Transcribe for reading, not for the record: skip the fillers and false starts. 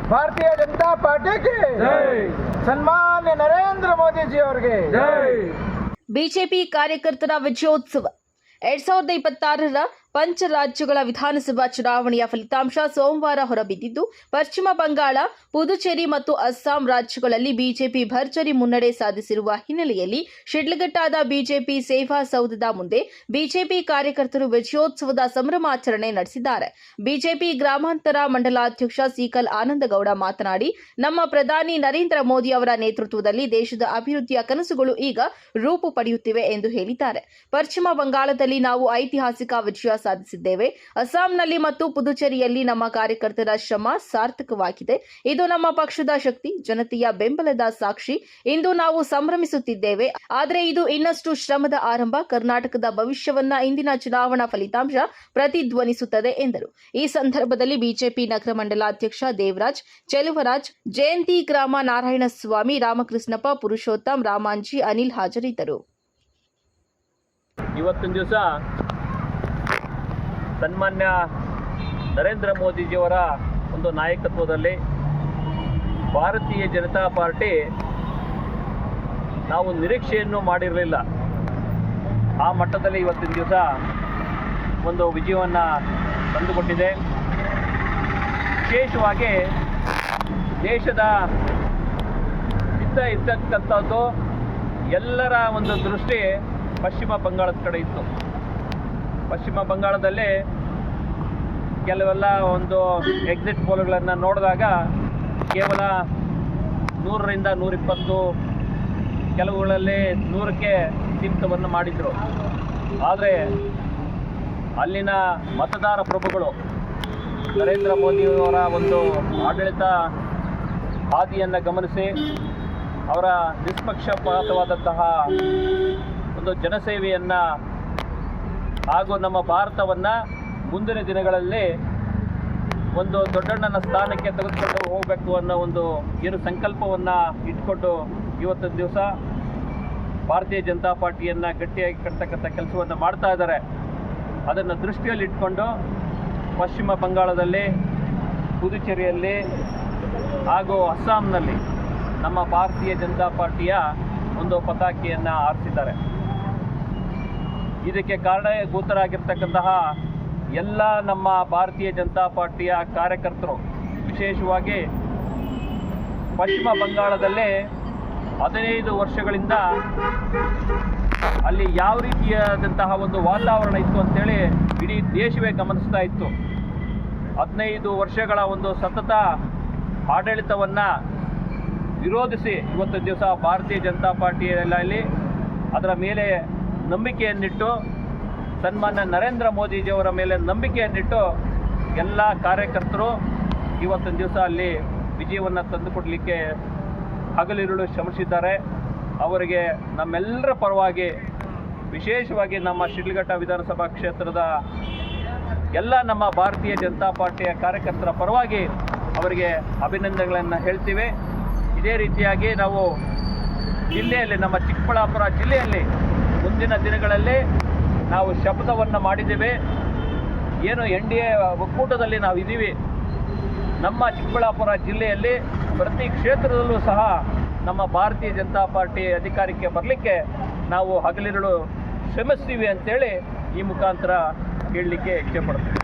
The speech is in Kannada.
भारतीय जनता पार्टी की जय। सन्मान्य नरेंद्र मोदी जी ಅವರಿಗೆ ಜೈ। ಬಿಜೆಪಿ ಕಾರ್ಯಕರ್ತರ ವಿಜಯೋತ್ಸವ 2026ರ ಪಂಚ ರಾಜ್ಯಗಳ ವಿಧಾನಸಭಾ ಚುನಾವಣೆಯ ಫಲಿತಾಂಶ ಸೋಮವಾರ ಹೊರಬಿದ್ದಿದ್ದು, ಪಶ್ಚಿಮ ಬಂಗಾಳ, ಪುದುಚೇರಿ ಮತ್ತು ಅಸ್ಸಾಂ ರಾಜ್ಯಗಳಲ್ಲಿ ಬಿಜೆಪಿ ಭರ್ಜರಿ ಮುನ್ನಡೆ ಸಾಧಿಸಿರುವ ಹಿನ್ನೆಲೆಯಲ್ಲಿ ಶಿಡ್ಲಘಟ್ಟಾದ ಬಿಜೆಪಿ ಸೇವಾ ಸೌಧದ ಮುಂದೆ ಬಿಜೆಪಿ ಕಾರ್ಯಕರ್ತರು ವಿಜಯೋತ್ಸವದ ಸಂಭ್ರಮಾಚರಣೆ ನಡೆಸಿದ್ದಾರೆ. ಬಿಜೆಪಿ ಗ್ರಾಮಾಂತರ ಮಂಡಲಾಧ್ಯಕ್ಷ ಸೀಕಲ್ ಆನಂದಗೌಡ ಮಾತನಾಡಿ, ನಮ್ಮ ಪ್ರಧಾನಿ ನರೇಂದ್ರ ಮೋದಿ ಅವರ ನೇತೃತ್ವದಲ್ಲಿ ದೇಶದ ಅಭಿವೃದ್ಧಿಯ ಕನಸುಗಳು ಈಗ ರೂಪು ಪಡೆಯುತ್ತಿವೆ ಎಂದು ಹೇಳಿದ್ದಾರೆ. ಪಶ್ಚಿಮ ಬಂಗಾಳದಲ್ಲಿ ನಾವು ಐತಿಹಾಸಿಕ ವಿಜಯ ಸಾಧಿಸಿದ್ದೇವೆ. ಅಸ್ಸಾಂನಲ್ಲಿ ಮತ್ತು ಪುದುಚೇರಿಯಲ್ಲಿ ನಮ್ಮ ಕಾರ್ಯಕರ್ತರ ಶ್ರಮ ಸಾರ್ಥಕವಾಗಿದೆ. ಇದು ನಮ್ಮ ಪಕ್ಷದ ಶಕ್ತಿ, ಜನತೆಯ ಬೆಂಬಲದ ಸಾಕ್ಷಿ. ಇಂದು ನಾವು ಸಂಭ್ರಮಿಸುತ್ತಿದ್ದೇವೆ, ಆದರೆ ಇದು ಇನ್ನಷ್ಟು ಶ್ರಮದ ಆರಂಭ. ಕರ್ನಾಟಕದ ಭವಿಷ್ಯವನ್ನ ಇಂದಿನ ಚುನಾವಣಾ ಫಲಿತಾಂಶ ಪ್ರತಿಧ್ವನಿಸುತ್ತದೆ ಎಂದರು. ಈ ಸಂದರ್ಭದಲ್ಲಿ ಬಿಜೆಪಿ ನಗರ ಮಂಡಲಾಧ್ಯಕ್ಷ ದೇವರಾಜ್, ಚೆಲುವರಾಜ್, ಜಯಂತಿ ಗ್ರಾಮ ನಾರಾಯಣಸ್ವಾಮಿ, ರಾಮಕೃಷ್ಣಪ್ಪ, ಪುರುಷೋತ್ತಮ್, ರಾಮಾಂಜಿ, ಅನಿಲ್ ಹಾಜರಿದ್ದರು. ಇವತ್ತಿನ ದಿವಸ ಸನ್ಮಾನ್ಯ ನರೇಂದ್ರ ಮೋದಿಜಿಯವರ ಒಂದು ನಾಯಕತ್ವದಲ್ಲಿ ಭಾರತೀಯ ಜನತಾ ಪಾರ್ಟಿ ನಾವು ನಿರೀಕ್ಷೆಯನ್ನು ಮಾಡಿರಲಿಲ್ಲ. ಆ ಮಟ್ಟದಲ್ಲಿ ಇವತ್ತಿನ ದಿವಸ ಒಂದು ವಿಜಯವನ್ನು ತಂದುಕೊಟ್ಟಿದೆ. ವಿಶೇಷವಾಗಿ ದೇಶದ ಇರ್ತಕ್ಕಂಥದ್ದು ಎಲ್ಲರ ಒಂದು ದೃಷ್ಟಿ ಪಶ್ಚಿಮ ಬಂಗಾಳದ ಕಡೆ ಇತ್ತು. ಪಶ್ಚಿಮ ಬಂಗಾಳದಲ್ಲಿ ಕೆಲವೆಲ್ಲ ಒಂದು ಎಕ್ಸಿಟ್ ಪೋಲ್ಗಳನ್ನು ನೋಡಿದಾಗ ಕೇವಲ 100ರಿಂದ 120, ಕೆಲವುಗಳಲ್ಲಿ 100ಕ್ಕೆ ಸೀಮಿತವನ್ನು ಮಾಡಿದರು. ಆದರೆ ಅಲ್ಲಿನ ಮತದಾರ ಪ್ರಭುಗಳು ನರೇಂದ್ರ ಮೋದಿಯವರ ಒಂದು ಆಡಳಿತ ಹಾದಿಯನ್ನು ಗಮನಿಸಿ ಅವರ ನಿಷ್ಪಕ್ಷಪಾತವಾದಂತಹ ಒಂದು ಜನಸೇವೆಯನ್ನು ಹಾಗೂ ನಮ್ಮ ಭಾರತವನ್ನು ಮುಂದಿನ ದಿನಗಳಲ್ಲಿ ಒಂದು ದೊಡ್ಡಣ್ಣನ ಸ್ಥಾನಕ್ಕೆ ತೆಗೆದುಕೊಂಡು ಹೋಗಬೇಕು ಅನ್ನೋ ಒಂದು ಏನು ಸಂಕಲ್ಪವನ್ನು ಇಟ್ಕೊಂಡು ಇವತ್ತಿನ ದಿವಸ ಭಾರತೀಯ ಜನತಾ ಪಾರ್ಟಿಯನ್ನು ಗಟ್ಟಿಯಾಗಿ ಕಟ್ತಕ್ಕಂಥ ಕೆಲಸವನ್ನು ಮಾಡ್ತಾ ಇದ್ದಾರೆ. ಅದನ್ನು ದೃಷ್ಟಿಯಲ್ಲಿ ಇಟ್ಕೊಂಡು ಪಶ್ಚಿಮ ಬಂಗಾಳದಲ್ಲಿ, ಪುದುಚೇರಿಯಲ್ಲಿ ಹಾಗೂ ಅಸ್ಸಾಂನಲ್ಲಿ ನಮ್ಮ ಭಾರತೀಯ ಜನತಾ ಪಾರ್ಟಿಯ ಒಂದು ಪತಾಕೆಯನ್ನು ಹಾರಿಸಿದ್ದಾರೆ. ಇದಕ್ಕೆ ಕಾರಣಭೂತರಾಗಿರ್ತಕ್ಕಂತಹ ಎಲ್ಲ ನಮ್ಮ ಭಾರತೀಯ ಜನತಾ ಪಾರ್ಟಿಯ ಕಾರ್ಯಕರ್ತರು, ವಿಶೇಷವಾಗಿ ಪಶ್ಚಿಮ ಬಂಗಾಳದಲ್ಲಿ 15 ವರ್ಷಗಳಿಂದ ಅಲ್ಲಿ ಯಾವ ರೀತಿಯಾದಂತಹ ಒಂದು ವಾತಾವರಣ ಇತ್ತು ಅಂತೇಳಿ ಇಡೀ ದೇಶವೇ ಗಮನಿಸ್ತಾ ಇತ್ತು. 15 ವರ್ಷಗಳ ಒಂದು ಸತತ ಆಡಳಿತವನ್ನು ವಿರೋಧಿಸಿ ಇವತ್ತು ದಿವಸ ಭಾರತೀಯ ಜನತಾ ಪಾರ್ಟಿಯಲ್ಲಿ ಅದರ ಮೇಲೆ ನಂಬಿಕೆಯನ್ನಿಟ್ಟು, ಸನ್ಮಾನ್ಯ ನರೇಂದ್ರ ಮೋದಿಜಿಯವರ ಮೇಲೆ ನಂಬಿಕೆಯನ್ನಿಟ್ಟು ಎಲ್ಲ ಕಾರ್ಯಕರ್ತರು ಇವತ್ತಿನ ದಿವಸ ಅಲ್ಲಿ ವಿಜಯವನ್ನು ತಂದುಕೊಡಲಿಕ್ಕೆ ಹಗಲಿರುಳು ಶ್ರಮಿಸಿದ್ದಾರೆ. ಅವರಿಗೆ ನಮ್ಮೆಲ್ಲರ ಪರವಾಗಿ, ವಿಶೇಷವಾಗಿ ನಮ್ಮ ಶಿಡ್ಲಘಟ್ಟ ವಿಧಾನಸಭಾ ಕ್ಷೇತ್ರದ ಎಲ್ಲ ನಮ್ಮ ಭಾರತೀಯ ಜನತಾ ಪಾರ್ಟಿಯ ಕಾರ್ಯಕರ್ತರ ಪರವಾಗಿ ಅವರಿಗೆ ಅಭಿನಂದನೆಗಳನ್ನು ಹೇಳ್ತೀವಿ. ಇದೇ ರೀತಿಯಾಗಿ ನಾವು ಜಿಲ್ಲೆಯಲ್ಲಿ, ನಮ್ಮ ಚಿಕ್ಕಬಳ್ಳಾಪುರ ಜಿಲ್ಲೆಯಲ್ಲಿ ಮುಂದಿನ ದಿನಗಳಲ್ಲಿ ನಾವು ಶಪಥವನ್ನು ಮಾಡಿದ್ದೇವೆ. ಏನು NDA ಒಕ್ಕೂಟದಲ್ಲಿ ನಾವು ಇದ್ದೀವಿ, ನಮ್ಮ ಚಿಕ್ಕಬಳ್ಳಾಪುರ ಜಿಲ್ಲೆಯಲ್ಲಿ ಪ್ರತಿ ಕ್ಷೇತ್ರದಲ್ಲೂ ಸಹ ನಮ್ಮ ಭಾರತೀಯ ಜನತಾ ಪಾರ್ಟಿ ಅಧಿಕಾರಕ್ಕೆ ಬರಲಿಕ್ಕೆ ನಾವು ಹಗಲಿರುಳು ಶ್ರಮಿಸ್ತೀವಿ ಅಂತೇಳಿ ಈ ಮುಖಾಂತರ ಹೇಳಲಿಕ್ಕೆ ಇಚ್ಛೆಪಡ್ತೀವಿ.